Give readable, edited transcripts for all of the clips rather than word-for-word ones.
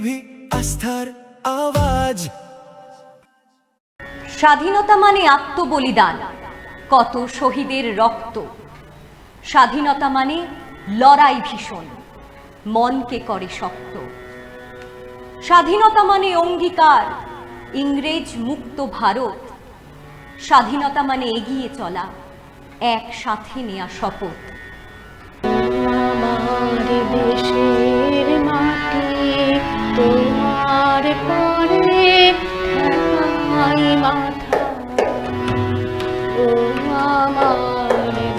TV আস্থার আওয়াজ। স্বাধীনতা মানে আত্মবলিদান, কত শহীদের রক্ত। স্বাধীনতা মানে লড়াই ভীষণ, মনকে করে শক্ত। স্বাধীনতা মানে অঙ্গীকার, ইংরেজ মুক্ত ভারত। স্বাধীনতা মানে এগিয়ে চলা, একসাথে নেয়া শপথ। আমার দেশের মাটি তোমার পরে ঠেকাই মাথা, ও আমার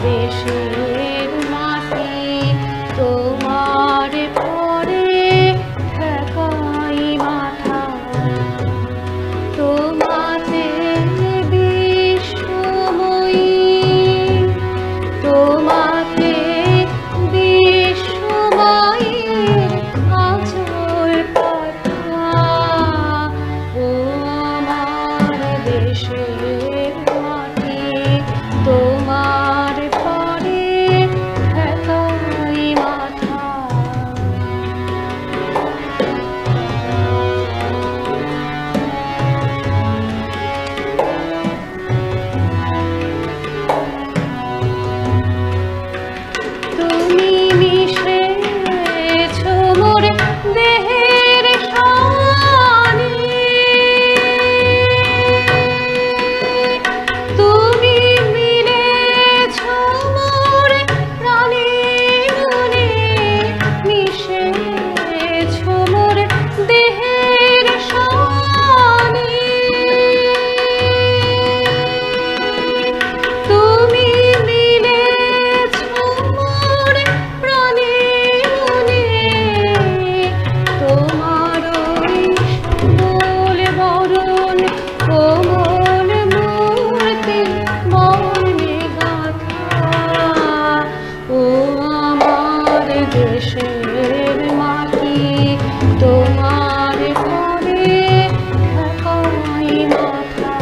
দেশের মাটি তোমার পরে ঠেকাই মাথা। তোমাতে বিশ্বময়ী, তোমাতে বিশ্বময়ীর আঁচল পাতা, ও আমার দেশের মাটি তোমার পরে ঠেকাই মাথা। তুমি মিশেছ মোর দেহের সানে, তুমি মিলেছ মোর প্রাণে মনে, মিশেছ মোর দেহের সানে। তুমি মিলেছ মোর প্রাণে মনে, তোমার ওই কোমল বরণ কোমল মূর্তি বর্ণে গাথা, ও আমার দেশের মাটি তোমার পরে ঠেকাই মাথা।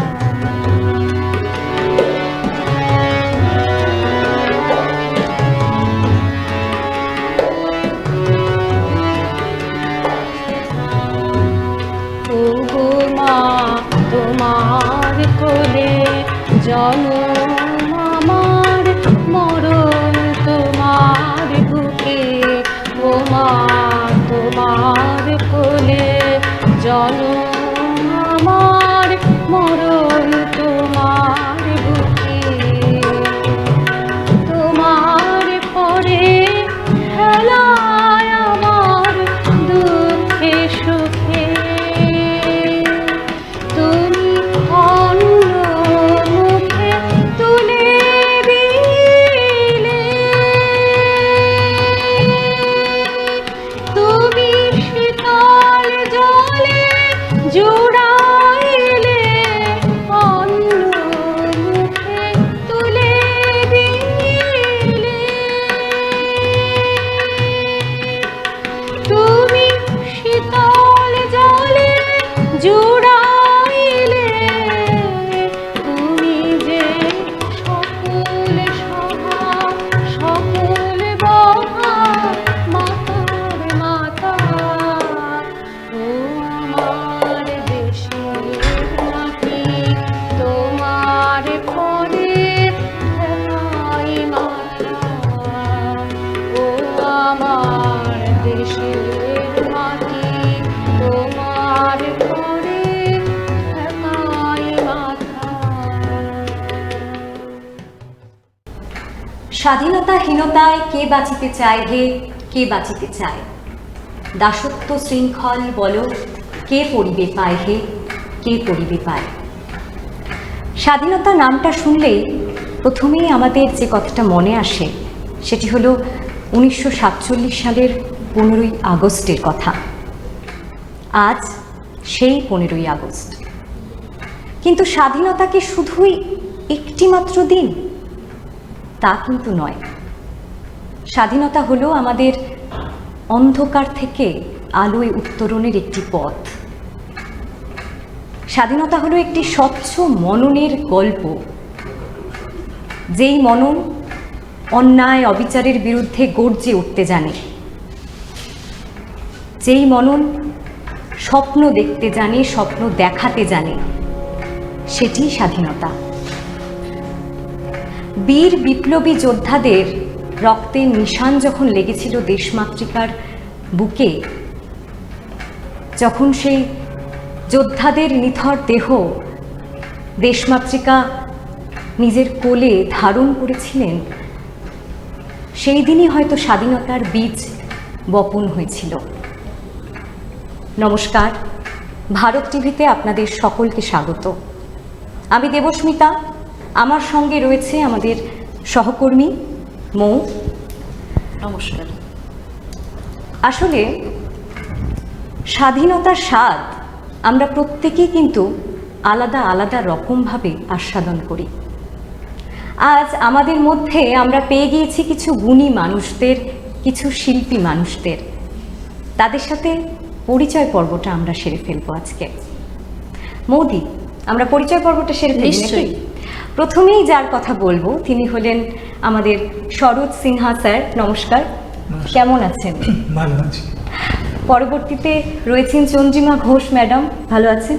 ও গো মা তোমার কোলে জনম আমার, মরণ তোমার বুকে, ও মা তোমার কোলে জনম আমার, মরণ তোমার বুকে। তোমার পরে হেলায় আমার দুঃখে সুখে, তুমি অন্য মুখে তুলে দিলে, তুমি শীতল জলে জুড়াইলে, অন্য মুখে তুলে দিলে, তুমি শীতল জলে জুড়াইলে, তুমি যে সকল সভা সকল বহা মাতার মাতা, ও আমার দেশের মাটি তোমার পরে ঠেকাই মাথা, ও আমার দেশের মাটি তোমার পরে ঠেকাই মাথা। স্বাধীনতাহীনতায় কে বাঁচিতে চায় হে, কে বাঁচিতে চায়? দাসত্ব শৃঙ্খল বল, কে পড়িবে পায় হে, কে পড়িবে পায়? স্বাধীনতা নামটা শুনলেই প্রথমেই আমাদের যে কথাটা মনে আসে সেটি হলো 1947 সালের 15ই আগস্টের কথা। আজ সেই 15ই আগস্ট। কিন্তু স্বাধীনতা কি শুধুই একটি মাত্র দিন? তা কিন্তু নয়। স্বাধীনতা হলো আমাদের অন্ধকার থেকে আলোয় উত্তরণের একটি পথ। স্বাধীনতা হলো একটি স্বচ্ছ মননের গল্প, যেই মনন অন্যায় অবিচারের বিরুদ্ধে গর্জে উঠতে জানে, যেই মনন স্বপ্ন দেখতে জানে, স্বপ্ন দেখাতে জানে, সেটি স্বাধীনতা। বীর বিপ্লবী যোদ্ধাদের রক্তের নিশান যখন লেগেছিল দেশমাতৃকার বুকে, যখন সেই যোদ্ধাদের নিথর দেহ দেশমাতৃকা নিজের কোলে ধারণ করেছিলেন, সেই দিনই হয়তো স্বাধীনতার বীজ বপন হয়েছিল। নমস্কার, ভারত টিভিতে আপনাদের সকলকে স্বাগত। আমি দেবস্মিতা, আমার সঙ্গে রয়েছে আমাদের সহকর্মী মৌ। নমস্কার। আসলে স্বাধীনতার স্বাদ আমরা প্রত্যেকেই কিন্তু আলাদা আলাদা রকমভাবে আস্বাদন করি। আজ আমাদের মধ্যে আমরা পেয়ে গিয়েছি কিছু গুণী মানুষদের, কিছু শিল্পী মানুষদের। তাদের সাথে পরিচয় পর্বটা আমরা সেরে ফেলবো আজকে। মৌদি, আমরা পরিচয় পর্বটা সেরে ফেলি নাকি? নিশ্চয়ই। প্রথমেই যার কথা বলবো তিনি হলেন আমাদের সরোজ সিনহা স্যার। নমস্কার, কেমন আছেন? ভালো আছি। পরবর্তীতে রয়েছেন চন্দ্রিমা ঘোষ ম্যাডাম, ভালো আছেন?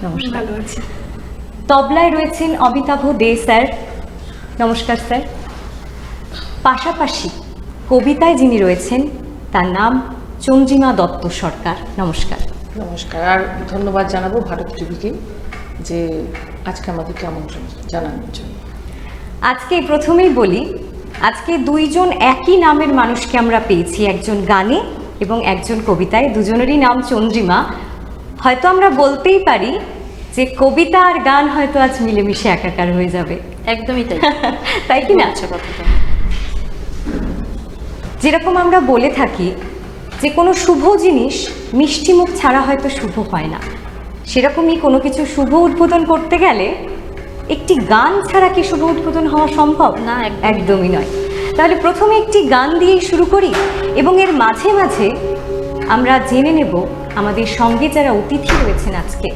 নমস্কার। ভালো আছি। তবলায় রয়েছেন অমিতাভ দে স্যার। নমস্কার স্যার। পাশাপাশি কবিতায় যিনি রয়েছেন তার নাম চন্দ্রিমা দত্ত সরকার। নমস্কার। নমস্কার। আর ধন্যবাদ জানাবো ভারত টিভিকে যে আজকে আমাদেরকে আমন্ত্রণ জানানোর জন্য। আজকে প্রথমেই বলি, আজকে দুইজন একই নামের মানুষকে আমরা পেয়েছি, একজন গানে এবং একজন কবিতায়। দুজনেরই নাম চন্দ্রিমা। হয়তো আমরা বলতেই পারি যে কবিতা আর গান হয়তো আজ মিলেমিশে একাকার হয়ে যাবে। একদমই তাই। তাই কি না? আচ্ছা, কথাটা যেরকম আমরা বলে থাকি যে কোনো শুভ জিনিস মিষ্টি মুখ ছাড়া হয়তো শুভ হয় না, সেরকমই কোনো কিছু শুভ উদ্বোধন করতে গেলে একটি গান ছাড়া কি শুভ উদ্বোধন হওয়া সম্ভব? না, একদমই নয়। তাহলে প্রথমে একটি গান দিয়েই শুরু করি এবং এর মাঝে মাঝে আমরা জেনে নেব আমাদের সঙ্গে যারা অতিথি রয়েছেন আজকে,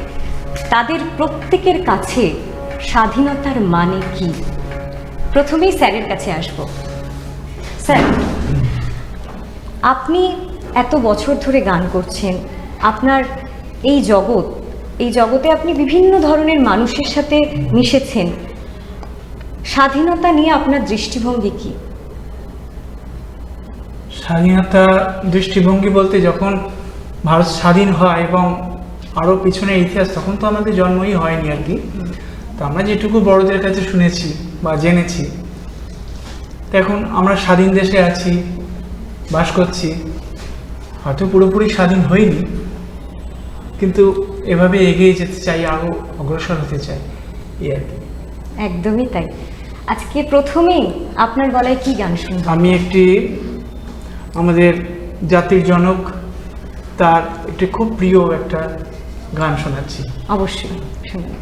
তাদের প্রত্যেকের কাছে স্বাধীনতার মানে কি। প্রথমেই স্যারের কাছে আসব। স্যার, আপনি এত বছর ধরে গান করছেন, আপনার এই জগতে আপনি বিভিন্ন ধরনের মানুষের সাথে মিশেছেন। স্বাধীনতা নিয়ে আপনার দৃষ্টিভঙ্গি কি? স্বাধীনতা দৃষ্টিভঙ্গি বলতে যখন ভারত স্বাধীন হয় এবং আরও পিছনের ইতিহাস, তখন তো আমাদের জন্মই হয়নি আর কি। তো আমরা যেটুকু বড়দের কাছে শুনেছি বা জেনেছি, এখন আমরা স্বাধীন দেশে আছি, বাস করছি। হয়তো পুরোপুরি স্বাধীন হইনি, কিন্তু এভাবে এগিয়ে যেতে চাই, আরও অগ্রসর হতে চাই, এই আর কি। একদমই তাই। আজকে প্রথমেই আপনার গলায় কি গান শুনব? আমি একটি আমাদের জাতির জনক, তার একটি খুব প্রিয় একটা গান শোনাচ্ছি। অবশ্যই শুনুন।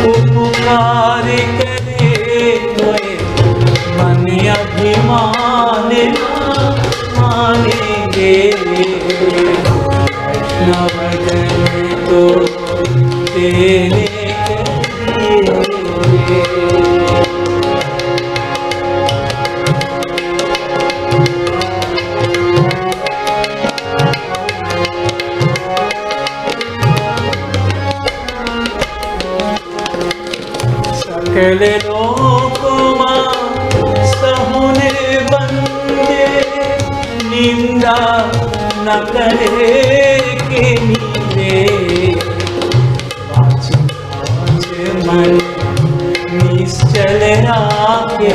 उपकार करे मन अभिमान मानेंगे नवदन तो तेरे करेंगे। सकल लोकों सहुने बंदे निंदा न करे के नीले पाँच पाँच मन निश्चल राखे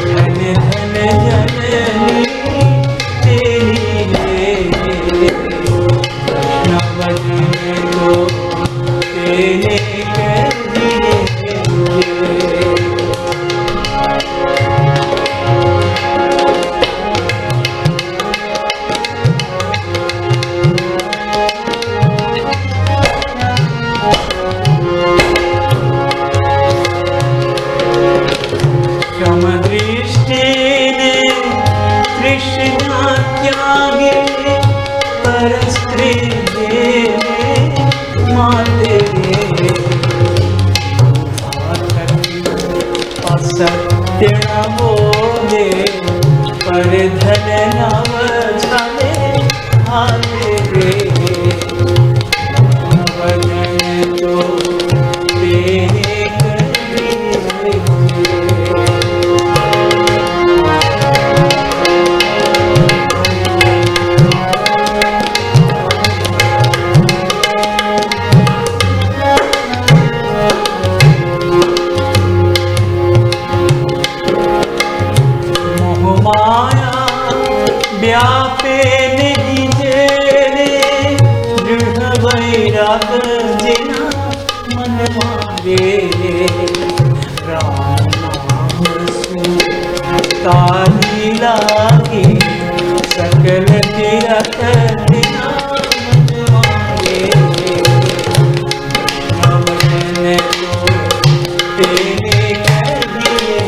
धन धन जननी तेरी ले नवदन तो रे भजन तो तेरे करिए मोहमाया व्यापे निजे रे दृढ़ वैराग जिना मन मारे राम नाम सुतारी लागे सकल तीरथ दिना मन मारे भजन तो तेरे करिए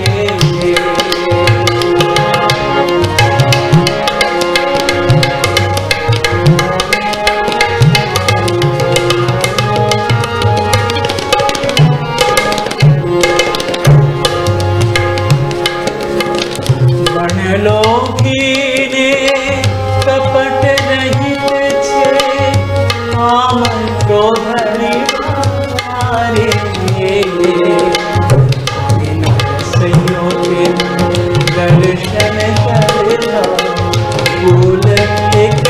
बनलोकीने कपट रहित छे काम क्रोधनि मारे संयोगे दर्शन करता फूल एक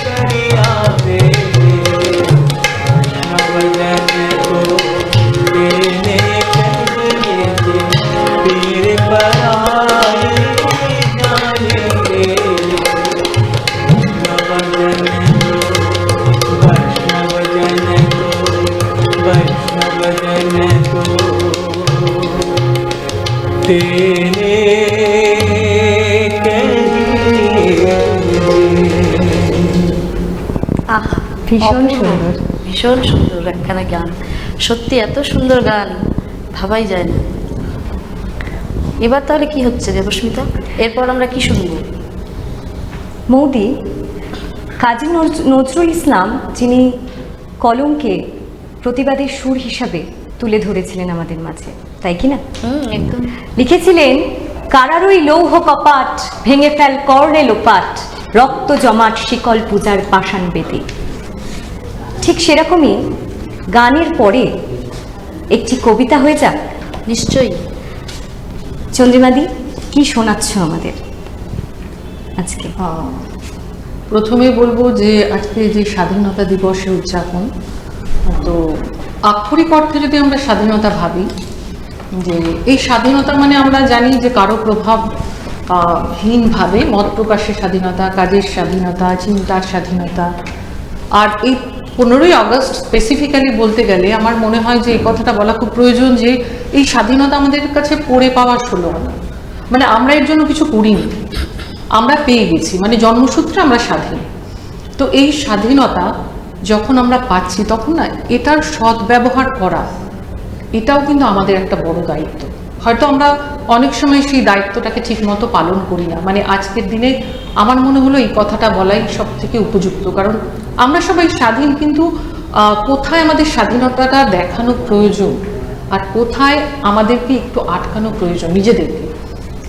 करिया दे भजन को देने करिए पीर पराई तेरे আহ ভীষণ সুন্দর। ভীষণ সুন্দর একখানা গান, সত্যি এত সুন্দর গান ভাবাই যায় না। এবার তাহলে কি হচ্ছে দেবস্মিতা, এরপর আমরা কি শুনবো? মৌদি, কাজী নজরুল ইসলাম যিনি কলমকে প্রতিবাদের সুর হিসাবে তুলে ধরেছিলেন আমাদের মাঝে, তাই কি না? একদম। লিখেছিলেন, কারারই লৌহ কপাট ভেঙে ফেল কর্ণে লোপাট, রক্ত জমাট শিকল পূজার পাষাণ বেদে। ঠিক সেরকমই গানের পরে একটি কবিতা হয়ে যাক। নিশ্চয়ই। চন্দ্রিমাদি, কি শোনাচ্ছ আমাদের আজকে? প্রথমে বলবো যে আজকে যে স্বাধীনতা দিবসের উদযাপন, তো আক্ষরিক অর্থে যদি আমরা স্বাধীনতা ভাবি, যে এই স্বাধীনতা মানে আমরা জানি যে কারো প্রভাব হীনভাবে মত প্রকাশের স্বাধীনতা, কাজের স্বাধীনতা, চিন্তার স্বাধীনতা। আর এই 15ই আগস্ট স্পেসিফিক্যালি বলতে গেলে আমার মনে হয় যে এই কথাটা বলা খুব প্রয়োজন যে এই স্বাধীনতা আমাদের কাছে পড়ে পাওয়া হলো না, মানে আমরা এর জন্য কিছু করিনি, আমরা পেয়ে গেছি, মানে জন্মসূত্রে আমরা স্বাধীন। তো এই স্বাধীনতা যখন আমরা পাচ্ছি তখন না এটার সদ্ব্যবহার করা, এটাও কিন্তু আমাদের একটা বড় দায়িত্ব। হয়তো আমরা অনেক সময় সেই দায়িত্বটাকে ঠিকমতো পালন করি না, মানে আজকের দিনে আমার মনে হলো এই কথাটা বলাই সব থেকে উপযুক্ত, কারণ আমরা সবাই স্বাধীন, কিন্তু কোথায় আমাদের স্বাধীনতাটা দেখানো প্রয়োজন আর কোথায় আমাদেরকে একটু আটকানো প্রয়োজন নিজেদেরকে,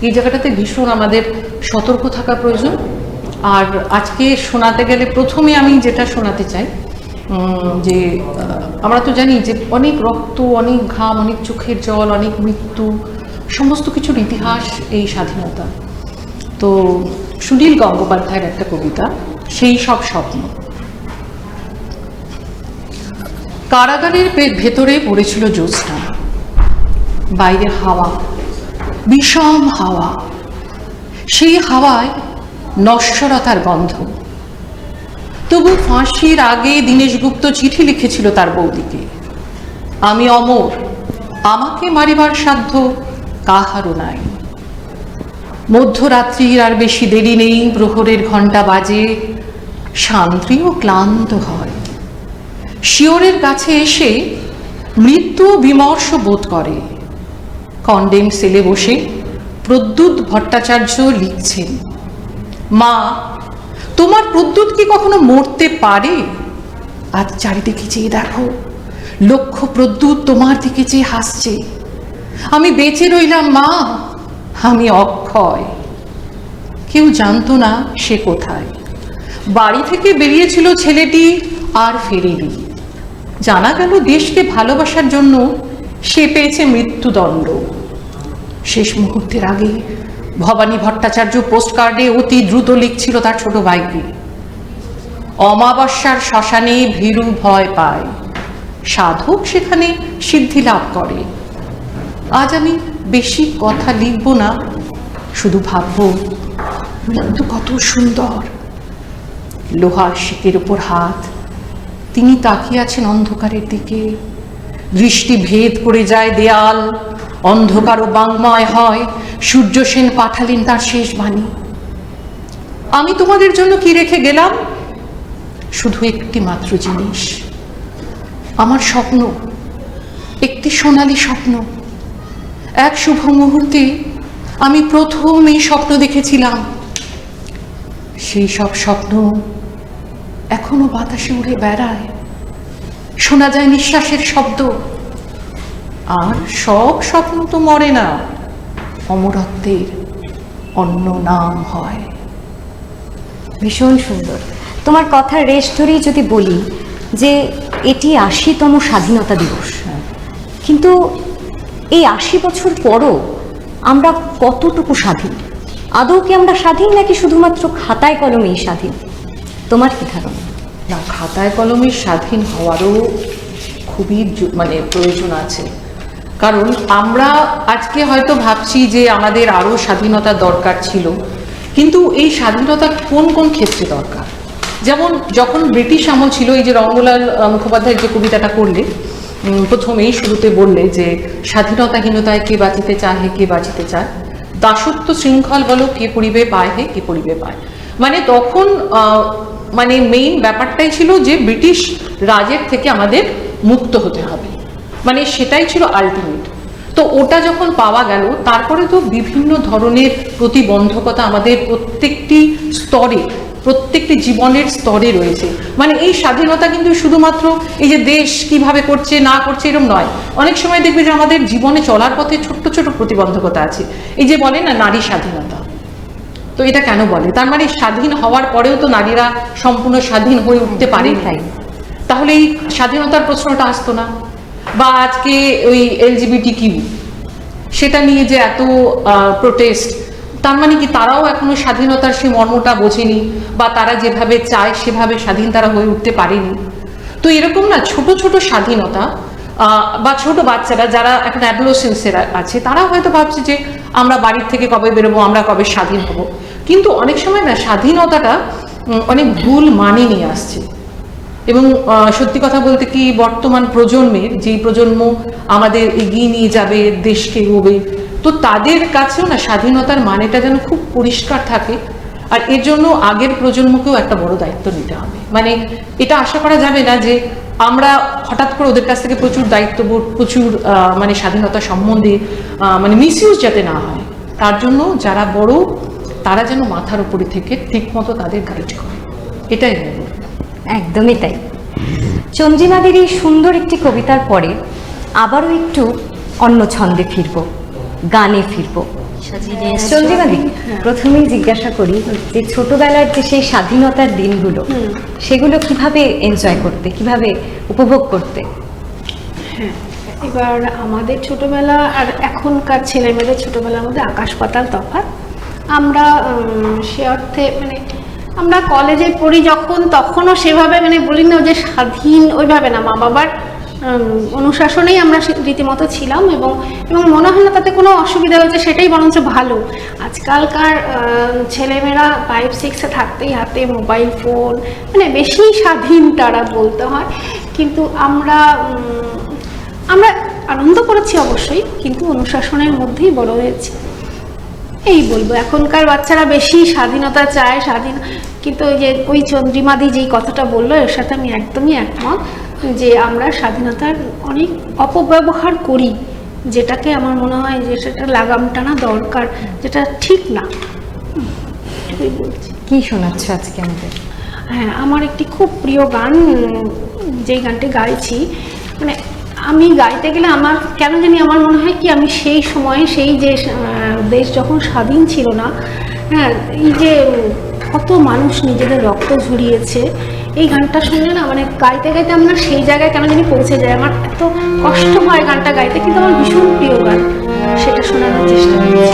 এই জায়গাটাতে ভীষণ আমাদের সতর্ক থাকা প্রয়োজন। আর আজকে শোনাতে গেলে প্রথমে আমি যেটা শোনাতে চাই, যে আমরা তো জানি যে অনেক রক্ত, অনেক ঘাম, অনেক চোখের জল, অনেক মৃত্যু, সমস্ত কিছুর ইতিহাস এই স্বাধীনতা। তো সুনীল গঙ্গোপাধ্যায়ের একটা কবিতা, সেই সব স্বপ্ন। কারাগারের ভেতরে পড়েছিল জ্যোৎস্না, বাইরে হাওয়া, বিষম হাওয়া, সেই হাওয়ায় নশ্বরতার গন্ধ। তবু ফাঁসির আগে দীনেশ গুপ্ত চিঠি লিখেছিল তার বৌদিকে, আমি অমর, আমাকে মারিবার সাধ্য কাহারও নাই। মধ্যরাত্রির আর বেশি দেরি নেই, প্রহরের ঘণ্টা বাজে, শান্তিও ক্লান্ত হয়। শিয়রের কাছে এসে মৃত্যু বিমর্ষ বোধ করে। কন্ডেম সেলে বসে প্রদ্যুৎ ভট্টাচার্য লিখছেন, মা, তোমার প্রদ্যুৎ কি কখনো মরতে পারে? আজ চারিদিকে চেয়ে দেখো, লক্ষ প্রদ্যুৎ তোমার দিকে চেয়ে হাসছে। আমি বেঁচে রইলাম মা, আমি অক্ষয়। কেউ জানতো না সে কোথায়, বাড়ি থেকে বেরিয়েছিল ছেলেটি আর ফেরেনি। জানা গেল দেশকে ভালোবাসার জন্য সে পেয়েছে মৃত্যুদণ্ড। শেষ মুহূর্তের আগে ভবানী ভট্টাচার্য পোস্টকার্ডে অতি দ্রুত লিখছিল তার ছোট ভাইকে, অমাবস্যার শ্মশানে ভীরু ভয় পায়, সাধক সেখানে সিদ্ধি লাভ করে। আজ আমি বেশি কথা লিখব না, শুধু ভাবব মৃত্যু কত সুন্দর। লোহার শিকের উপর হাত, তিনি তাকিয়ে আছেন অন্ধকারের দিকে। দৃষ্টি ভেদ করে যায় দেয়াল, অন্ধকার ও বাংময় হয়। সূর্য সেন পাঠালেন তার শেষ বাণী, আমি তোমাদের জন্য কি রেখে গেলাম? শুধু একটি মাত্র জিনিস, আমার স্বপ্ন, একটি সোনালী স্বপ্ন। এক শুভ মুহূর্তে আমি প্রথম এই স্বপ্ন দেখেছিলাম। সেই সব স্বপ্ন এখনো বাতাসে উড়ে বেড়ায়, শোনা যায় নিঃশ্বাসের শব্দ। আর সব স্বপ্ন তো মরে না, অমরত্বের অন্য নাম হয়। ভীষণ সুন্দর। তোমার কথার রেশ ধরেই যদি বলি যে এটি ৮০তম স্বাধীনতা দিবস, কিন্তু এই ৮০ বছর পরও আমরা কতটুকু স্বাধীন? আদৌ কি আমরা স্বাধীন, নাকি শুধুমাত্র খাতায় কলমেই স্বাধীন? তোমার কি ধারণা? না, খাতায় কলমে স্বাধীন হওয়ারও খুবই প্রয়োজন আছে। কারণ আমরা আজকে হয়তো ভাবছি যে আমাদের আরও স্বাধীনতার দরকার ছিল, কিন্তু এই স্বাধীনতা কোন কোন ক্ষেত্রে দরকার? যেমন যখন ব্রিটিশ আমল ছিল, এই যে রঙ্গলাল মুখোপাধ্যায়ের যে কবিতাটা করলে প্রথমেই শুরুতে বললে যে স্বাধীনতাহীনতায় কে বাঁচিতে চায় হে কে বাঁচিতে চায়, দাসত্ব শৃঙ্খল বলো কে পড়িবে পায় হে কে পড়িবে পায়। মানে তখন মেইন ব্যাপারটাই ছিল যে ব্রিটিশ রাজের থেকে আমাদের মুক্ত হতে হবে, মানে সেটাই ছিল আলটিমেট। তো ওটা যখন পাওয়া গেল, তারপরে তো বিভিন্ন ধরনের প্রতিবন্ধকতা আমাদের প্রত্যেকটি স্তরে, প্রত্যেকটি জীবনের স্তরে রয়েছে। মানে এই স্বাধীনতা কিন্তু শুধুমাত্র এই যে দেশ কিভাবে করছে না করছে এরকম নয়। অনেক সময় দেখবে যে আমাদের জীবনে চলার পথে ছোট্ট ছোট প্রতিবন্ধকতা আছে। এই যে বলে না নারী স্বাধীনতা, তো এটা কেন বলে? তার মানে স্বাধীন হওয়ার পরেও তো নারীরা সম্পূর্ণ স্বাধীন হয়ে উঠতে পারে তাই, তাহলে এই স্বাধীনতার প্রশ্নটা আসতো না। বা আজকে ওই LGBTQ সেটা নিয়ে যে এত প্রোটেস্ট, তার মানে কি তারাও এখনো স্বাধীনতার সেই মর্মটা বোঝেনি, বা তারা যেভাবে চায় সেভাবে স্বাধীন তারা হয়ে উঠতে পারেনি। তো এরকম না ছোট ছোট স্বাধীনতা, বা ছোট বাচ্চারা যারা এখন অ্যাডোলেসেন্সের আছে, তারা হয়তো ভাবছে যে আমরা বাড়ির থেকে কবে বেরোবো, আমরা কবে স্বাধীন হব। কিন্তু অনেক সময় না স্বাধীনতাটা অনেক ভুল মানে নিয়ে আসছে। এবং সত্যি কথা বলতে কি, বর্তমান প্রজন্মের যেই প্রজন্ম আমাদের এগিয়ে নিয়ে যাবে, দেশকে এগোবে, তো তাদের কাছেও না স্বাধীনতার মানেটা যেন খুব পরিষ্কার থাকে। আর এর জন্য আগের প্রজন্মকেও একটা বড় দায়িত্ব নিতে হবে। মানে এটা আশা করা যাবে না যে আমরা হঠাৎ করে ওদের কাছ থেকে প্রচুর দায়িত্ববোধ, প্রচুর স্বাধীনতা সম্বন্ধে মিসইউজ যাতে না হয়, তার জন্য যারা বড় তারা যেন মাথার উপরে থেকে ঠিক মতো তাদের গাইড করে, এটাই বলবো। একদমই তাই। চন্দ্রিমাদের এই সুন্দর একটি কবিতার পরে আবারও একটু অন্য ছন্দে ফিরবো, গানে ফিরবো। চন্দ্রিমাদি, প্রথমেই জিজ্ঞাসা করি যে ছোটবেলার যে সেই স্বাধীনতার দিনগুলো, সেগুলো কিভাবে এনজয় করতে, কিভাবে উপভোগ করতে? হ্যাঁ, এবার আমাদের ছোটবেলা আর এখনকার ছেলেমেয়েদের ছোটবেলার মধ্যে আকাশ পাতাল তফাৎ। আমরা সে অর্থে আমরা কলেজে পড়ি যখন, তখনও সেভাবে বলি না যে স্বাধীন ওইভাবে না, মা বাবার অনুশাসনেই আমরা রীতিমতো ছিলাম, এবং মনে হয় না তাতে কোনো অসুবিধা হয়েছে, সেটাই বরঞ্চ ভালো। আজকালকার ছেলেমেয়েরা 5-6-এ থাকতেই হাতে মোবাইল ফোন, বেশি স্বাধীন তারা বলতে হয়। কিন্তু আমরা আনন্দ করেছি অবশ্যই, কিন্তু অনুশাসনের মধ্যেই বড় হয়েছি, এই বলবো। এখনকার বাচ্চারা বেশি স্বাধীনতা চায়, কিন্তু ওই চন্দ্রিমাদি যেই কথাটা বললো, এর সাথে আমি একদমই একমত যে আমরা স্বাধীনতার অনেক অপব্যবহার করি, যেটাকে আমার মনে হয় যে সেটা লাগাম টানা দরকার, যেটা ঠিক না। কি শোনাচ্ছ আজকে আমাদের? হ্যাঁ, আমার একটি খুব প্রিয় গান, যেই গানটি গাইছি, আমি গাইতে গেলে আমার কেন জানি আমার মনে হয় কি আমি সেই সময়ে, সেই যে দেশ যখন স্বাধীন ছিল না, হ্যাঁ, এই যে কত মানুষ নিজেদের রক্ত ঝরিয়েছে। এই গানটা শুনলে না মানে গাইতে গাইতে আমরা সেই জায়গায় কেন জানি পৌঁছে যায়। আমার এত কষ্ট হয় গানটা গাইতে, কিন্তু আমার ভীষণ প্রিয় গান, সেটা শোনানোর চেষ্টা করছি।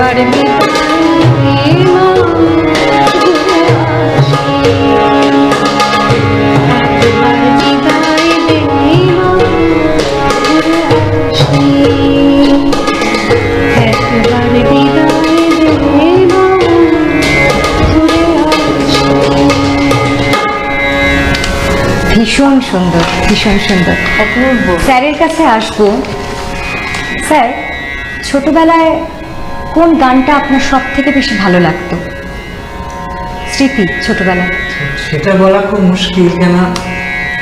একবার বিদায় মা ঘুরে আসি, একবার বিদায় দে মা ঘুরে আসি, একবার বিদায় দে মা ঘুরে আসি। ভীষণ সুন্দর, ভীষণ সুন্দর। অপূর্ব। স্যারের কাছে আসবো। স্যার, ছোটবেলায় কোন গানটা আপনার সব থেকে বেশি ভালো লাগতো? স্মৃতি ছোটবেলায়। সেটা বলা খুব মুশকিল, কেন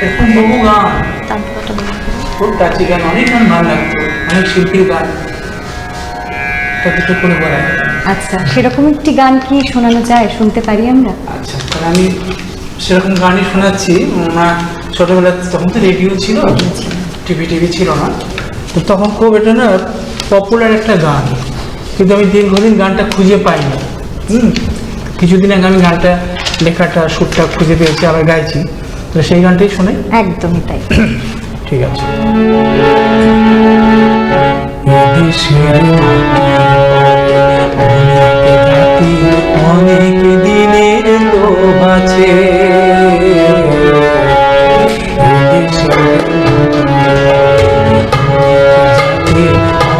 এরকম বহু গান, তারপরটা বলো। খুব কাছে গান, অনেক গান ভালো লাগতো, অনেক শিল্পীর গান, তা দুটো করে বলা যায় না। আচ্ছা, সেরকম একটি গান কি শোনানো যায়, শুনতে পারি আমরা? আচ্ছা, তাহলে আমি সেরকম গানই শোনাচ্ছি। ছোটবেলায় তখন তো রেডিও ছিল, টিভি ছিল না, তো তখন খুব এটা না পপুলার একটা গান, কিন্তু আমি দীর্ঘদিন গানটা খুঁজে পাইনি। কিছুদিন আগে আমি গানটা, লেখাটা, সুরটা খুঁজে পেয়েছি, আবার গাইছি। তো সেই গানটাই শোনে। একদমই তাই। ঠিক আছে। অনেক দিনের লোভ আছে,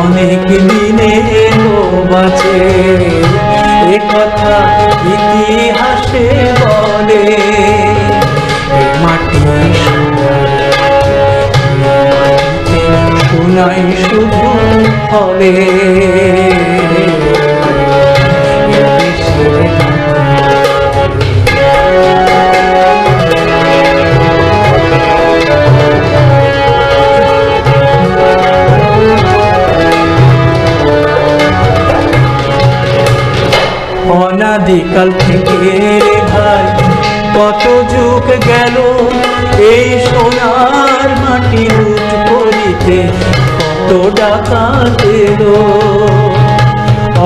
অনেক দিনের লোভ আছে, এ কথা ইতিহাসে বলে। মাটি শোনাই শুধু ফলে, অনাদিকাল থেকে রে ভাই কত যুগ গেল, এই সোনার মাটি লুট করিতে কত ডাকাত এলো।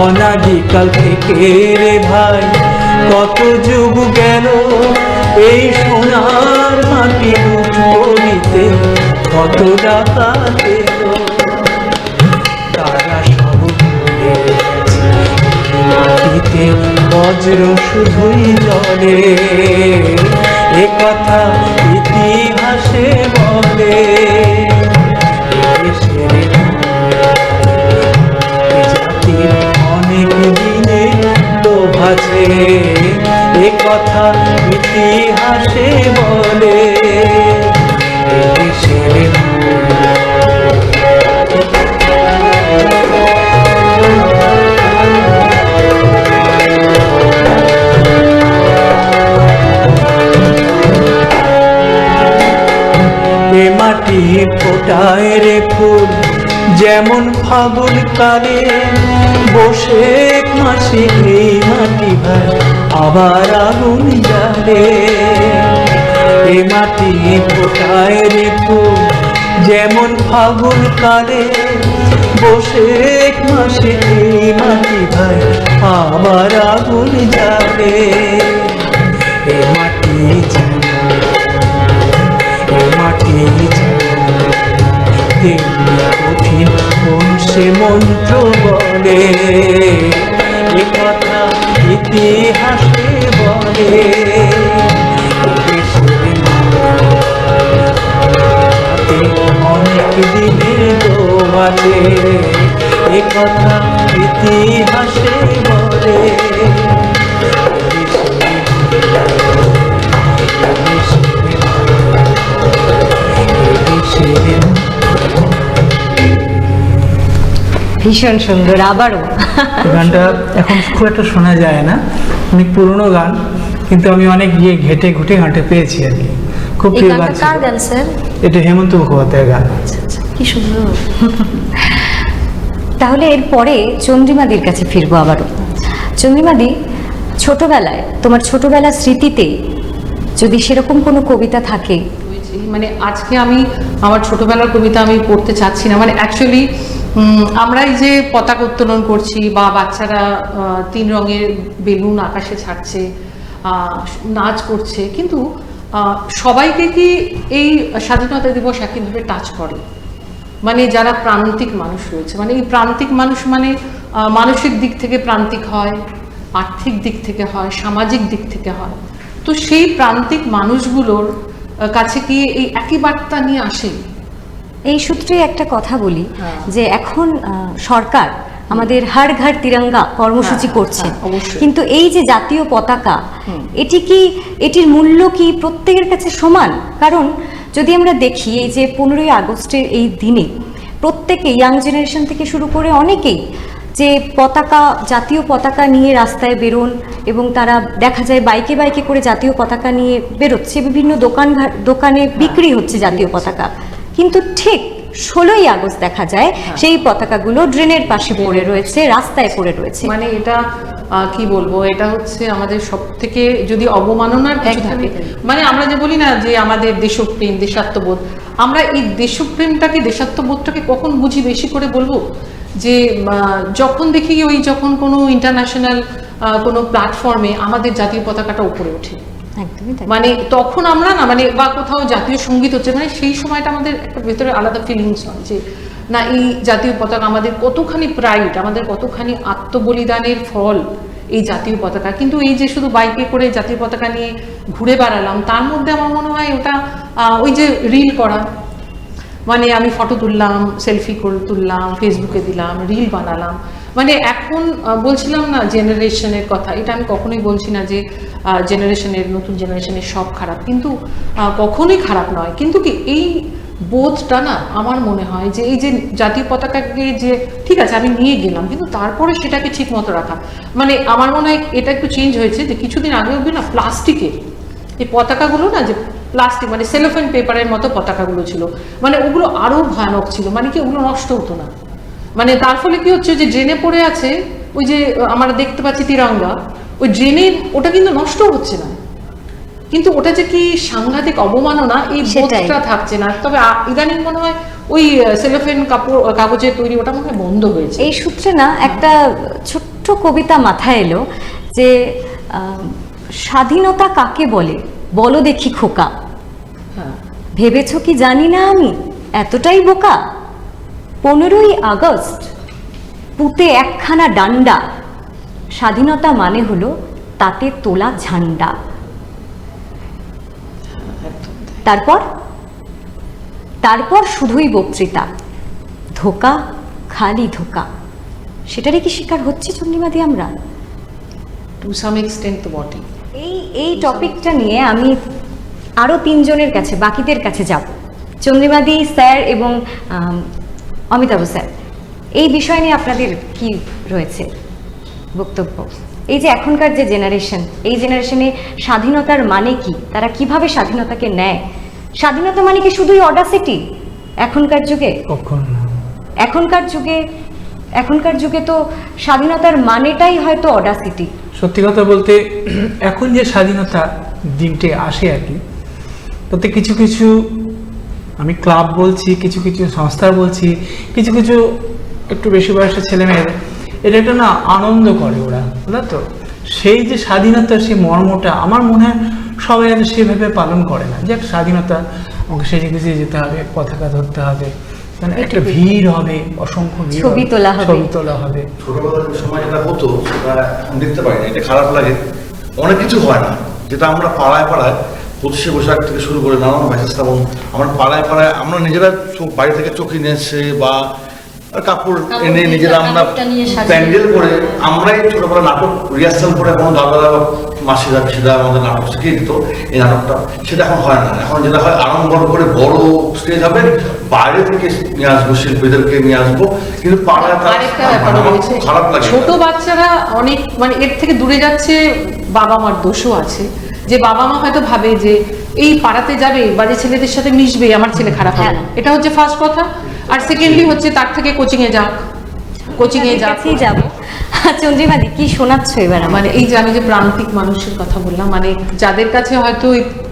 অনাদিকাল থেকে রে ভাই কত যুগ গেল, এই সোনার মাটি লুট করিতে কত ডাকাত এলো। তারা সব ভুলে গেছে, মাটিতে বজ্র শুধুই জলে, এ কথা ইতিহাসে বলে। জাতির অনেক দিনে লোভ আছে, এ কথা ইতিহাসে বলে। মাটি ফোটায় রে ফুল, যেমন ফাগুন কালে, বসে মাসি এই মাটি ভাই আবার আগুন জ্বালে। এ মাটি ফোটায় রে ফুল, যেমন ফাগুন কালে, বসে মাসি এই মাটি ভাই আবার আগুন জ্বালে। এ মাটি মাটি কঠিন কোন সে মন্ত্র বলে, এ কথা ইতিহাসে বলে। অনেক দিনের লোভ আছে, এ কথা ইতিহাসে বলে। ভীষণ সুন্দর। আবারও গানটা এখন খুব একটা শোনা যায় না, অনেক পুরনো গান, কিন্তু আমি অনেক গিয়ে ঘেটে ঘুটে গানটা পেয়েছি আর কি। খুব এই প্রিয় গান গানটা ছিল। কার গান স্যার? এটা হেমন্ত মুখোপাধ্যায়ের গান। আচ্ছা আচ্ছা, কি সুন্দর। তাহলে এরপরে চন্দ্রিমাদির কাছে ফিরবো আবারও। চন্দ্রিমাদি, ছোটবেলায় তোমার ছোটবেলার স্মৃতিতে যদি সেরকম কোনো কবিতা থাকে? মানে আজকে আমি আমার ছোটবেলার কবিতা আমি পড়তে চাচ্ছি না, মানে অ্যাকচুয়ালি আমরা এই যে পতাকা উত্তোলন করছি বা বাচ্চারা 3 রঙের বেলুন আকাশে ছাড়ছে, নাচ করছে, কিন্তু সবাইকে কি এই স্বাধীনতা দিবস একইভাবে টাচ করে? মানে যারা প্রান্তিক মানুষ রয়েছে, মানে এই প্রান্তিক মানুষ মানে মানসিক দিক থেকে প্রান্তিক হয়, আর্থিক দিক থেকে হয়, সামাজিক দিক থেকে হয়। তো সেই প্রান্তিক মানুষগুলোর কাছে কি এই একই বার্তা নিয়ে আসে? এই সূত্রে একটা কথা বলি হ্যাঁ। যে এখন সরকার আমাদের হর ঘর তিরঙ্গা কর্মসূচি হ্যাঁ, করছে, হ্যাঁ, অবশ্যই। কিন্তু এই যে জাতীয় পতাকা, এটির মূল্য কি প্রত্যেকের কাছে সমান? কারণ যদি আমরা দেখি এই যে 15ই আগস্টের এই দিনে প্রত্যেকে, ইয়াং জেনারেশন থেকে শুরু করে অনেকেই যে পতাকা, জাতীয় পতাকা নিয়ে রাস্তায় বেরোন, এবং তারা দেখা যায় বাইকে বাইকে করে জাতীয় পতাকা নিয়ে বেরোচ্ছে, বিভিন্ন দোকানে বিক্রি হচ্ছে জাতীয় পতাকা, কিন্তু ঠিক 16ই আগস্ট দেখা যায় সেই পতাকাগুলো ড্রেনের পাশে পড়ে রয়েছে, রাস্তায় পড়ে রয়েছে। মানে এটা কি বলবো, এটা হচ্ছে আমাদের সব থেকে যদি অবমাননার কিছু থাকে, মানে আমরা যে বলি না যে আমাদের দেশপ্রেম, দেশাত্মবোধ, আমরা এই দেশপ্রেমটাকে, দেশাত্মবোধটাকে কখন বুঝি বেশি করে বলবো, যে যখন দেখি যখন কোনো ইন্টারন্যাশনাল কোনো প্ল্যাটফর্মে আমাদের জাতীয় পতাকাটা উপরে ওঠে, একদমই তাই। মানে তখন আমরা না, মানে বা কোথাও জাতীয় সঙ্গীত হচ্ছে, মানে সেই সময়টা আমাদের একটা ভেতরে আলাদা ফিলিংস হয় যে না, এই জাতীয় পতাকা আমাদের কতখানি প্রাইড, আমাদের কতখানি আত্মবলিদানের ফল এই জাতীয় পতাকা। কিন্তু এই যে শুধু বাইকে করে জাতীয় পতাকা নিয়ে ঘুরে বেড়ালাম, তার মধ্যে আমার মনে হয় ওটা ওই যে রিল করা, মানে আমি ফটো তুললাম, সেলফি করে তুললাম, ফেসবুকে দিলাম, রিল বানালাম। মানে এখন বলছিলাম না জেনারেশনের কথা, এটা আমি কখনোই বলছি না যে নতুন জেনারেশনের সব খারাপ, কিন্তু কখনোই খারাপ নয়। কিন্তু কি এই বোধটা না, আমার মনে হয় যে এই যে জাতীয় পতাকাকে যে ঠিক আছে আমি নিয়ে গেলাম, কিন্তু তারপরে সেটাকে ঠিক মতো রাখা, মানে আমার মনে হয় এটা একটু চেঞ্জ হয়েছে। যে কিছুদিন আগে অবধি না প্লাস্টিকের এই পতাকাগুলো না, যে প্লাস্টিক মানে সেলোফেন পেপারের মতো পতাকাগুলো ছিল, মানে ওগুলো আরো ভয়ানক ছিল, মানে কি ওগুলো নষ্ট হতো না। মানে তার ফলে কি হচ্ছে, যে ড্রেনে পড়ে আছে, ওই যে আমরা দেখতে পাচ্ছি তিরঙ্গা, ওই ড্রেনে ওটা কিন্তু নষ্ট হচ্ছে না, কিন্তু ওটা যে কি সাংঘাতিক অবমাননা, এই বোধটা থাকছে না। তবে ইদানিং মনে হয় ওই সেলোফেন কাগজের তৈরি ওটা মনে হয় বন্ধ হয়েছে। এই সূত্রে না একটা ছোট্ট কবিতা মাথায় এলো যে স্বাধীনতা কাকে বলে বলো দেখি খোকা, ভেবেছ কি জানি না আমি এতটাই বোকা, 15ই আগস্ট পুঁতে একখানা ডান্ডা, স্বাধীনতা মানে হলো তাতে তোলা ঝান্ডা। তারপর শুধুই বক্তৃতা, ধোকা, খালি ধোকা। সেটারই কি শিকার হচ্ছে চন্দ্রিমাদি আমরা? টু সাম এক্সটেন্ট তো বটে। এই টপিকটা নিয়ে আমি আরো 3 জনের কাছে, বাকিদের কাছে যাব। চন্দ্রিমাদি স্যার এবং অমিতাভ স্যার, এই বিষয় নিয়ে আপনাদের কি রয়েছে বক্তব্য? এই যে এখনকার যে জেনারেশন, এই জেনারেশনে স্বাধীনতার মানে কি, তারা কিভাবে স্বাধীনতাকে নেয়? স্বাধীনতা মানে কি শুধুই অডাসিটি এখনকার যুগে? কখনো না। এখনকার যুগে তো স্বাধীনতার মানেটাই হয়তো অডাসিটি। সত্যি কথা বলতে এখন যে স্বাধীনতা দিনটে আসে আর কি, তাতে কিছু কিছু আমি ক্লাব বলছি, কিছু কিছু সংস্থা বলছি, কিছু কিছু একটু বেশি বয়সের ছেলেমেয়েরা এটা একটা না আনন্দ করে ওরা, বুঝলো তো? সেই যে স্বাধীনতার সেই মর্মটা আমার মনে হয় সবাই আর সেভাবে পালন করে না। যে স্বাধীনতা আমাকে সেজে গুছিয়ে যেতে হবে, পতাকা ধরতে হবে, মানে একটা ভিড় হবে, অসংখ্য ভিড়, ছবি তোলা হবে। ছোটবেলার সময় যেটা হতো সেটা এখন দেখতে পাই না, এটা খারাপ লাগে। অনেক কিছু হয় না, যেটা আমরা পাড়ায় 25শে বৈশাখ থেকে শুরু করে নানান ব্যবস্থাপন আমরা পাড়ায় আমরা নিজেরা বাড়ি থেকে চোখে নিয়ে এসে বা কাপড় এনে নিজেরা আমরা প্যান্ডেল করে আমরাই ছোটবেলা নাটক রিহার্সাল করে, কোনো দাদারা মাসিরা পিসিরা আমাদের নাটক শিখিয়ে দিত এই নাটকটা। সেটা এখন হয় না। এখন যেটা হয় আড়ম্বর করে বড় স্টেজ হবে, বাইরে থেকে নিয়ে আসবো, শিল্পীদেরকে নিয়ে আসবো, কিন্তু পাড়ায় খারাপ লাগে। ছোট বাচ্চারা অনেক মানে এর থেকে দূরে যাচ্ছে, বাবা মার দোষও আছে, যে বাবা মা হয়তো ভাবে যে এই পাড়াতে যাবে বাজে ছেলেদের সাথে মিশবে, আমার ছেলে খারাপ হবে না, এটা হচ্ছে ফার্স্ট কথা। আর সেকেন্ডলি হচ্ছে তার থেকে কোচিং এ যাক। যাবো। চন্দ্রিমাদি কি শোনাচ্ছ এবার? মানে এই যে আমি যে প্রান্তিক মানুষের কথা বললাম, মানে যাদের কাছে হয়তো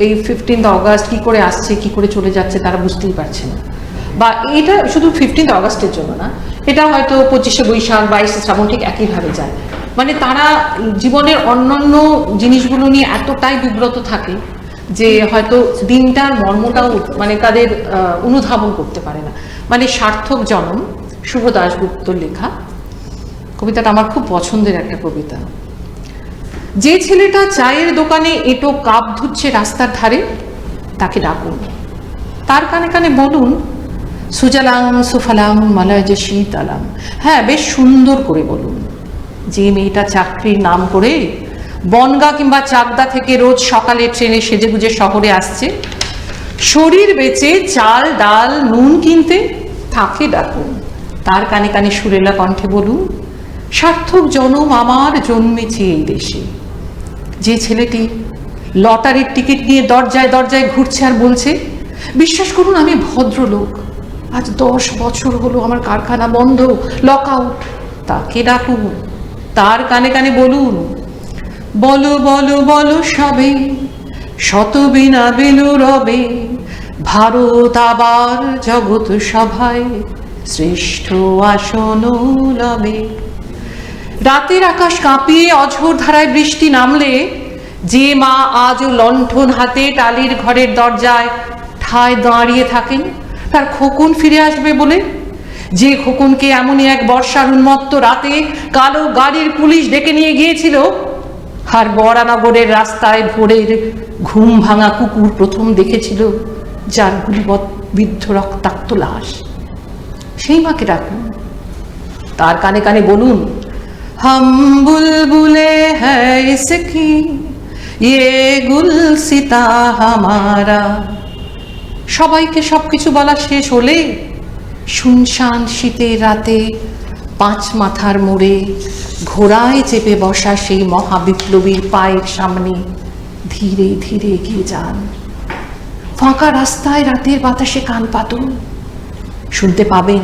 এই 15th অগাস্ট কি করে আসছে, কি করে চলে যাচ্ছে তারা বুঝতেই পারছে না। বা এটা শুধু 15th অগাস্টের জন্য না, এটা হয়তো 25শে বৈশাখ, 22শে শ্রাবণ ঠিক একইভাবে যায়। মানে তারা জীবনের অন্যান্য জিনিসগুলো নিয়ে এতটাই বিব্রত থাকে যে হয়তো দিনটার মর্মটাও মানে তাদের অনুধাবন করতে পারে না। মানে সার্থক জনম, শুভ দাশগুপ্তর লেখা। কবিতাটা আমার খুব পছন্দের একটা কবিতা। যে ছেলেটা চায়ের দোকানে এঁটো কাপ ধুচ্ছে রাস্তার ধারে, তাকে ডাকুন, তার কানে কানে বলুন সুজালাং সুফলাং মালয় শীতালাং। হ্যাঁ, বেশ সুন্দর করে বলুন। যে মেয়েটা চাকরির নাম করে বনগা কিংবা চাকদা থেকে রোজ সকালে ট্রেনে সেজেগুজে শহরে আসছে, শরীর বেচে চাল ডাল নুন কিনতে, তাকে ডাকুন, তার কানে কানে সুরেলা কণ্ঠে বলুন সার্থক জনম আমার জন্মেছে এই দেশে। যে ছেলেটি লটারির টিকিট নিয়ে দরজায় দরজায় ঘুরছে আর বলছে বিশ্বাস করুন আমি ভদ্রলোক, আজ 10 বছর হলো আমার কারখানা বন্ধ, লক আউট, তাকে ডাকুন, তার কানে কানে বলুন বলো বলো বলো সবে শত বিনা বেলু রবে, ভারত আবার জগৎ সভায় শ্রেষ্ঠ আসন লবে। রাতের আকাশ কাঁপিয়ে অঝোর ধারায় বৃষ্টি নামলে যে মা আজও লণ্ঠন হাতে টালির ঘরের দরজায় ঠায় দাঁড়িয়ে থাকেন তার খোকন ফিরে আসবে বলে, যে খোকনকে এমনই এক বর্ষার উন্মত্ত রাতে কালো গাড়ির পুলিশ ডেকে নিয়ে গিয়েছিল, আর বরানগরের রাস্তায় ভোরের ঘুম ভাঙা কুকুর প্রথম দেখেছিল যার গুলিবিদ্ধ রক্তাক্ত লাশ, সেই মাকে ডাকুন, তার কানে কানে বলুন হাম বুলবুলে হ্যায় ইসকি ইয়ে গুলসিতা হামারা। সবাইকে সবকিছু বলা শেষ হলে শুনশান শীতের রাতে 5 মাথার মোড়ে ঘোড়ায় চেপে বসা সেই মহাবিপ্লবীর পায়ের সামনে ধীরে ধীরে এগিয়ে যান। ফাঁকা রাস্তায় রাতের বাতাসে কান পাতুন, শুনতে পাবেন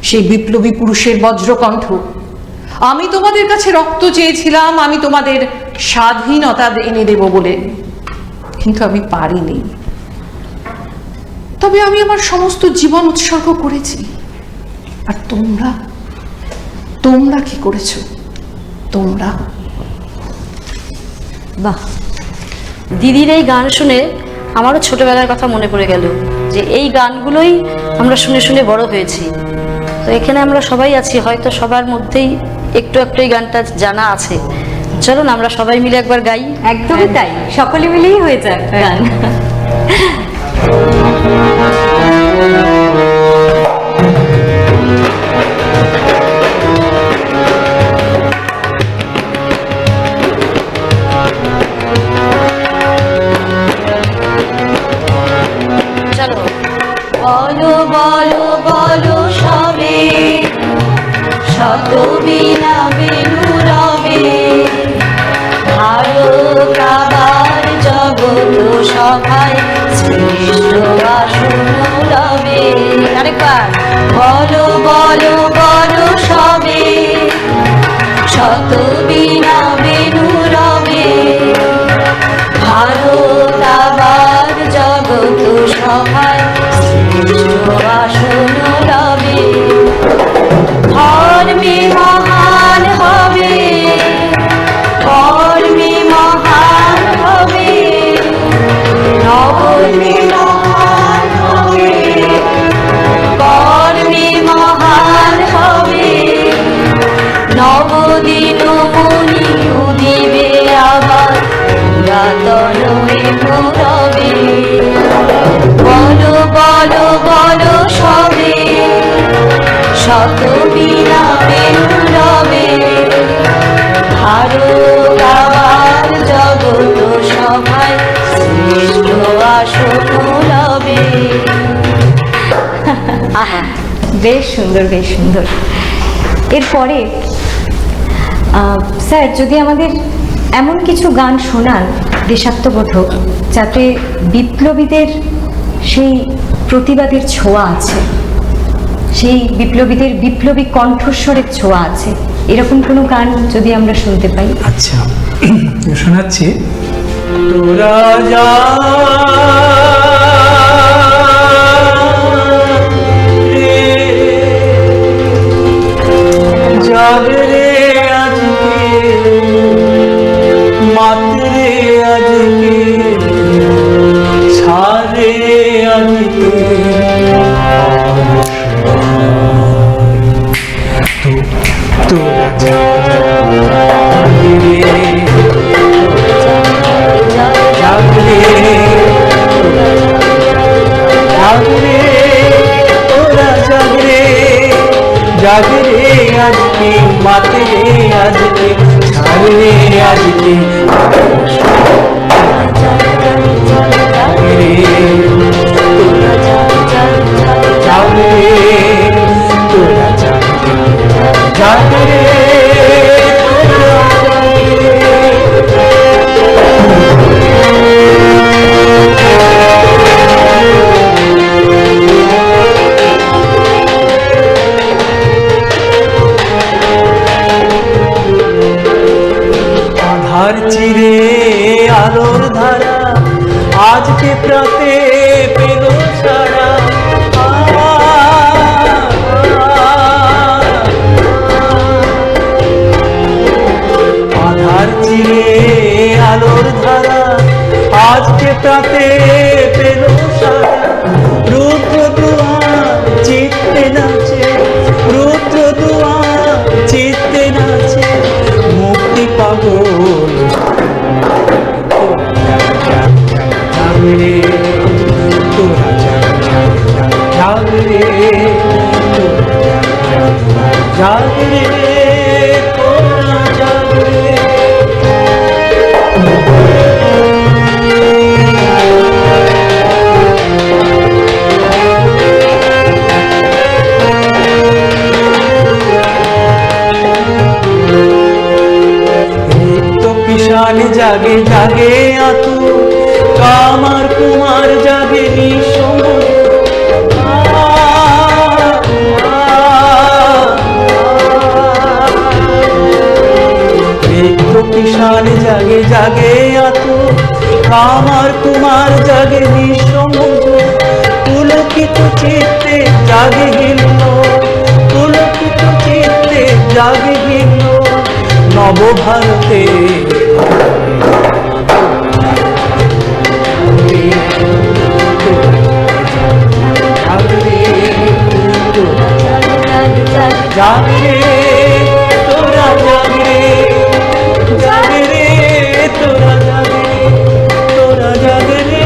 সেই বিপ্লবী পুরুষের বজ্রকণ্ঠ, আমি তোমাদের কাছে রক্ত চেয়েছিলাম, আমি তোমাদের স্বাধীনতা এনে দেব বলে, কিন্তু আমি পারিনি। তবে আমি আমার সমস্ত জীবন উৎসর্গ করেছি। আর তোমরা তোমরা কি করেছো? তোমরা বাহ, দিদির এই গান শুনে আমারও ছোটবেলার কথা মনে পড়ে গেল, যে এই গানগুলোই আমরা শুনে শুনে বড় হয়েছি। তো এখানে আমরা সবাই আছি, হয়তো সবার মধ্যেই একটু একটু এই গানটা জানা আছে। চলুন আমরা সবাই মিলে একবার গাই। একদমই তাই, সকলে মিলেই হয়ে যাক গান। চলো। বলো বলো বলো সবে শত বিনা বেনু রবে, ভারত আবার জগৎ সভায় শ্রেষ্ঠ আসন লবে। আরেকবার বলো বলো বলো সবে শত বিনা বেনু রবে, ভারত আবার জগৎ সভায় শ্রেষ্ঠ আসন লবে। ধর্মে মহান হবে, কর্মে মহান হবে, নবমে মহান হবে, কর্মে মহান হবে, নবদিন মনি উদিবে আবার পুরাতন রবে। বলো বলো বলো সবে শত বিনা বেনু রবে, ভারত আবার জগৎ সভায় শ্রেষ্ঠ আসন লবে। বেশ সুন্দর, বেশ সুন্দর। এরপরে স্যার যদি আমাদের এমন কিছু গান শোনান দেশাত্মবোধক, যাতে বিপ্লবীদের সেই প্রতিবাদের ছোঁয়া আছে, সেই বিপ্লবীদের বিপ্লবী কণ্ঠস্বরের ছোঁয়া আছে, এরকম কোনো গান যদি আমরা শুনতে পাই। আচ্ছা, শোনাচ্ছি। তোরা যা যাবে রে আজকে, মাতরে আজকে, ছাড়ে আজকে, তোরা যা আধার চিরে আলোর ধারা আজকে প্রাতে পেল সারা। আধার চিরে আলোর ধারা আজকে প্রাতে পেল সারা। রুদ্র দুয়ার চিত্তে নাচে, রুদ্র দুয়ার চিত্তে নাচে, মুক্তি পাগল জাগরে, তোরা জাগরে, জাগরে, তোরা জাগরে। কিষান জাগে জাগে আতু, কামার কুমার জাগে নিঃসঙ্গ। কিষান জাগে জাগে আতু, কামার কুমার জাগে নিঃসঙ্গ। পুলকিত চিত্তে জাগে হিল্ল, পুলকিত চিত্তে জাগে হিল্ল, নবভারতে জাগরে, তোরা জাগরে, জাগরে, তোরা জাগরে, তোরা জাগরে,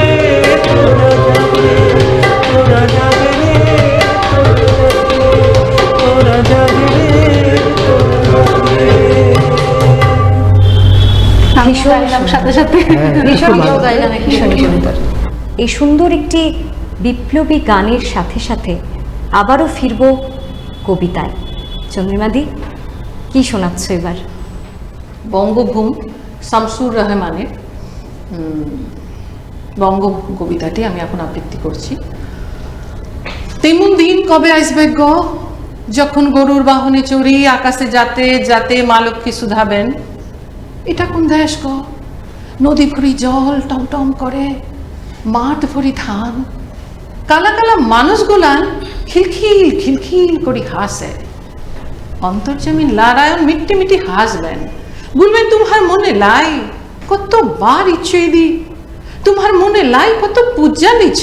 তোরা জাগরে, তোরা জাগরে, তোরা জাগরে, আমি শুনলাম সাথে সাথে ভীষণ ভালো গাইলা নাকি ভীষণ সুন্দর। এই সুন্দর একটি বিপ্লবী গানের সাথে সাথে আবারও ফিরব কবিতায়। চন্দ্রিমাদি, কি শোনাচ্ছ এবার? বঙ্গভূম শামসুর রহমানের বঙ্গভূম কবিতাটি আমি এখন আবৃত্তি করছি। তেমন দিন কবে আসবে গো, যখন গরুর বাহনে চড়ি আকাশে যাতে যাতে মা লক্ষ্মী শুধাবেন। এটা কোন দেশ গো, নদী ভরি জল টমটম করে, মাঠ ভরি ধান, কালা কালা মানুষগুলান খিলখিল খিলখিল করে হাসে। অন্তর্জমিন লারায়ণ মিট্টি মিটি হাসবেন, বলবেন তোমার মনে লাই কতবার ইচ্ছে দি, তোমার মনে লাই কত পূজা লিছ।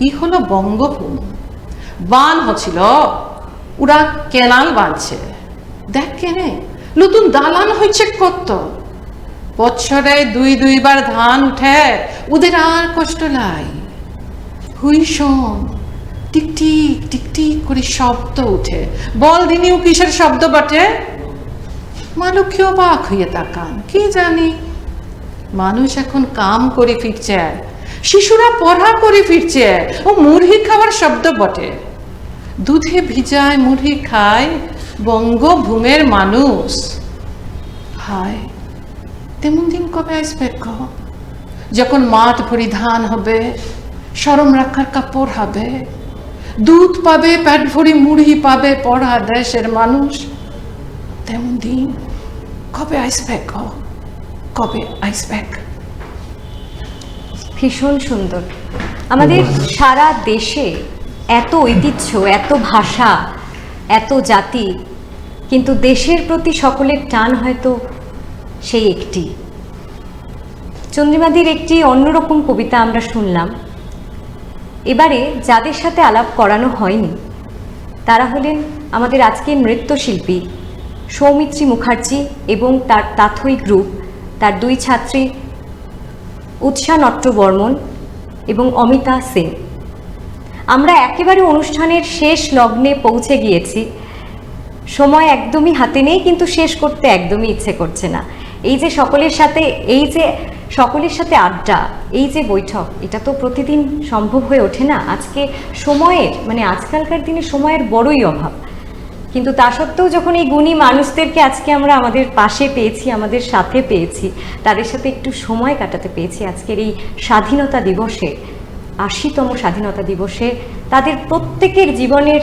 ই হলো বঙ্গভূম। বান হচ্ছিল, ওরা কেনাল বাঁধছে, দেখ কেনে নতুন দালান হয়েছে কত। বছরে দুইবার ধান উঠে, ওদের আর কষ্ট লাই। হুই শোন, টিকটিক টিকটিক করে শব্দ উঠে, বল দিনিও কিসের শব্দ বটে। মালুক্ষ্য অবাক হইয়ে তাকান, কি জানি। মানুষ এখন কাম করে ফিরছে, শিশুরা পড়া করে ফিরছে, ও মুরগি খাওয়ার শব্দ বটে। দুধে ভিজায় মুরগি খায় বঙ্গভূমের মানুষ। হায়, তেমন দিন কবে আসবে গো, যখন মাঠ ভরি ধান হবে, শরম রাখার কাপড় হবে, দুধ পাবে, পেট ভরি মুড়ি পাবে পড়া দেশের মানুষ। তেমন দিন কবে আসবে গো, কবে আসবে? ভীষণ সুন্দর। আমাদের সারা দেশে এত ঐতিহ্য, এত ভাষা, এত জাতি, কিন্তু দেশের প্রতি সকলের টান হয়তো সেই একটি। চন্দ্রিমাদির একটি অন্যরকম কবিতা আমরা শুনলাম। এবারে যাদের সাথে আলাপ করানো হয়নি তারা হলেন আমাদের আজকের নৃত্যশিল্পী সৌমিত্রী মুখার্জি এবং তার তাথই গ্রুপ, তার দুই ছাত্রী উৎসা নট্টবর্মন এবং অমিতা সেন। আমরা একেবারে অনুষ্ঠানের শেষ লগ্নে পৌঁছে গিয়েছি। সময় একদমই হাতে নেই, কিন্তু শেষ করতে একদমই ইচ্ছে করছে না। এই যে সকলের সাথে আড্ডা, এই যে বৈঠক, এটা তো প্রতিদিন সম্ভব হয়ে ওঠে না। আজকে সময়ের আজকালকার দিনে সময়ের বড়ই অভাব, কিন্তু তা সত্ত্বেও যখন এই গুণী মানুষদেরকে আজকে আমরা আমাদের পাশে পেয়েছি, আমাদের সাথে পেয়েছি, তাদের সাথে একটু সময় কাটাতে পেয়েছি আজকের এই স্বাধীনতা দিবসে, ৮০তম স্বাধীনতা দিবসে, তাদের প্রত্যেকের জীবনের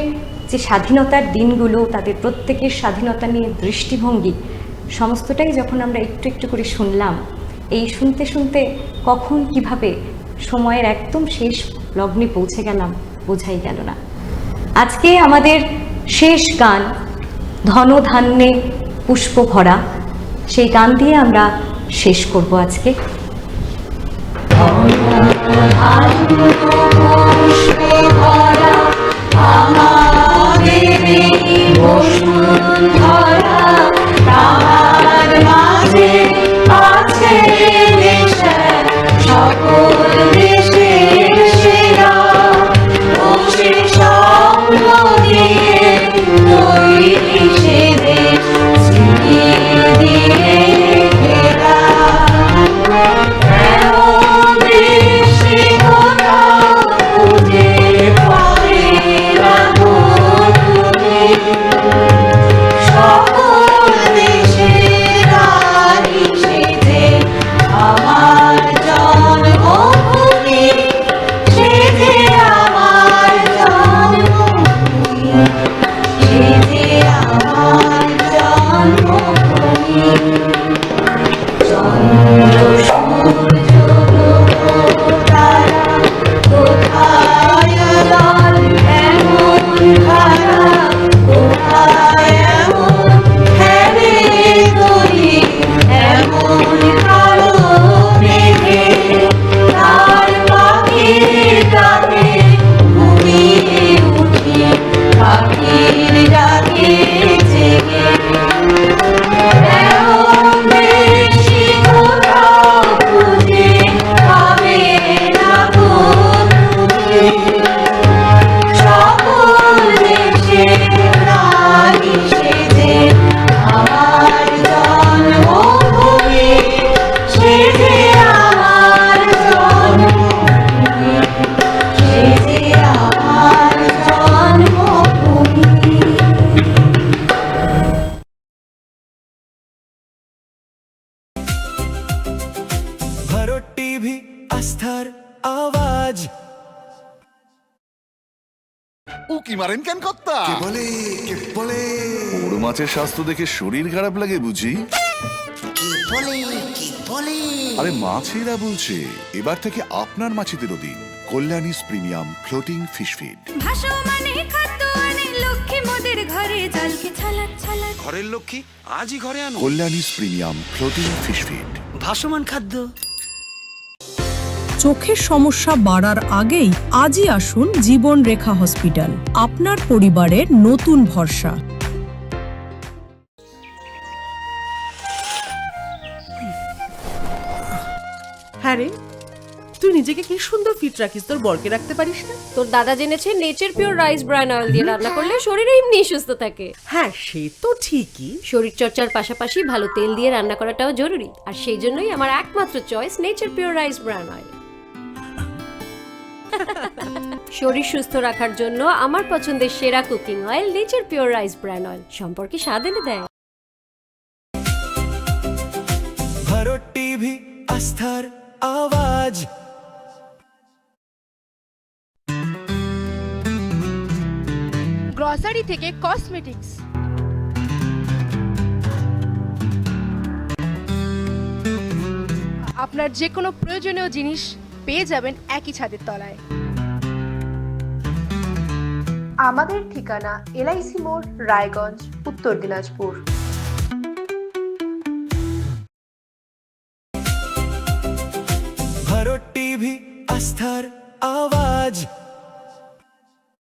যে স্বাধীনতার দিনগুলো, তাদের প্রত্যেকের স্বাধীনতা নিয়ে দৃষ্টিভঙ্গি, সমস্তটাই যখন আমরা একটু একটু করে শুনলাম, এই শুনতে শুনতে কখন কিভাবে সময়ের একদম শেষ লগ্নে পৌঁছে গেলাম বোঝাই গেল না। আজকে আমাদের শেষ গান ধনধান্যে পুষ্প ভরা, সেই গান দিয়ে আমরা শেষ করব আজকে। উকি মারেন কেন কর্তা? বড় মাছের স্বাস্থ্য দেখে শরীর খারাপ লাগে বুঝি? আরে মাছেরা বলছে এবার থেকে আপনার মাছেদেরও দিন কল্যাণীস প্রিমিয়াম ফ্লোটিং ফিশ ফিড। ঘরের লক্ষ্মী আজই ঘরে আনো কল্যাণীস প্রিমিয়াম ফ্লোটিং ফিশ ফিড। ভাসমান খাদ্য। চোখের সমস্যা বাড়ার আগেই আজই আসুন জীবন রেখা হসপিটাল, আপনার পরিবারের নতুন ভরসা। হ্যাঁ রে, তুই নিজেকে কি সুন্দর ফিট রাখিস, তোর বরকে রাখতে পারিস না? তোর দাদা জেনেছে nature pure rice bran oil দিয়ে রান্না করলে শরীর এমনি সুস্থ থাকে। হ্যাঁ সে তো ঠিকই, শরীর চর্চার পাশাপাশি ভালো তেল দিয়ে রান্না করাটাও জরুরি, আর সেই জন্যই আমার একমাত্র choice nature pure rice bran oil. শরীর সুস্থ রাখার জন্য আমার পছন্দের সেরা cooking oil nature pure rice bran oil, সম্পর্কে স্বাদ এনে দেয়। ভারত টিভি আস্থার আওয়াজ। গ্রসারি থেকে কসমেটিক্স, আপনার যে কোনো প্রয়োজনীয় জিনিস পেয়ে যাবেন একই ছাদের তলায়। আমাদের ঠিকানা এলআইসি মোড়, রায়গঞ্জ, উত্তর দিনাজপুর। ভারত টিভি আস্থার আওয়াজ।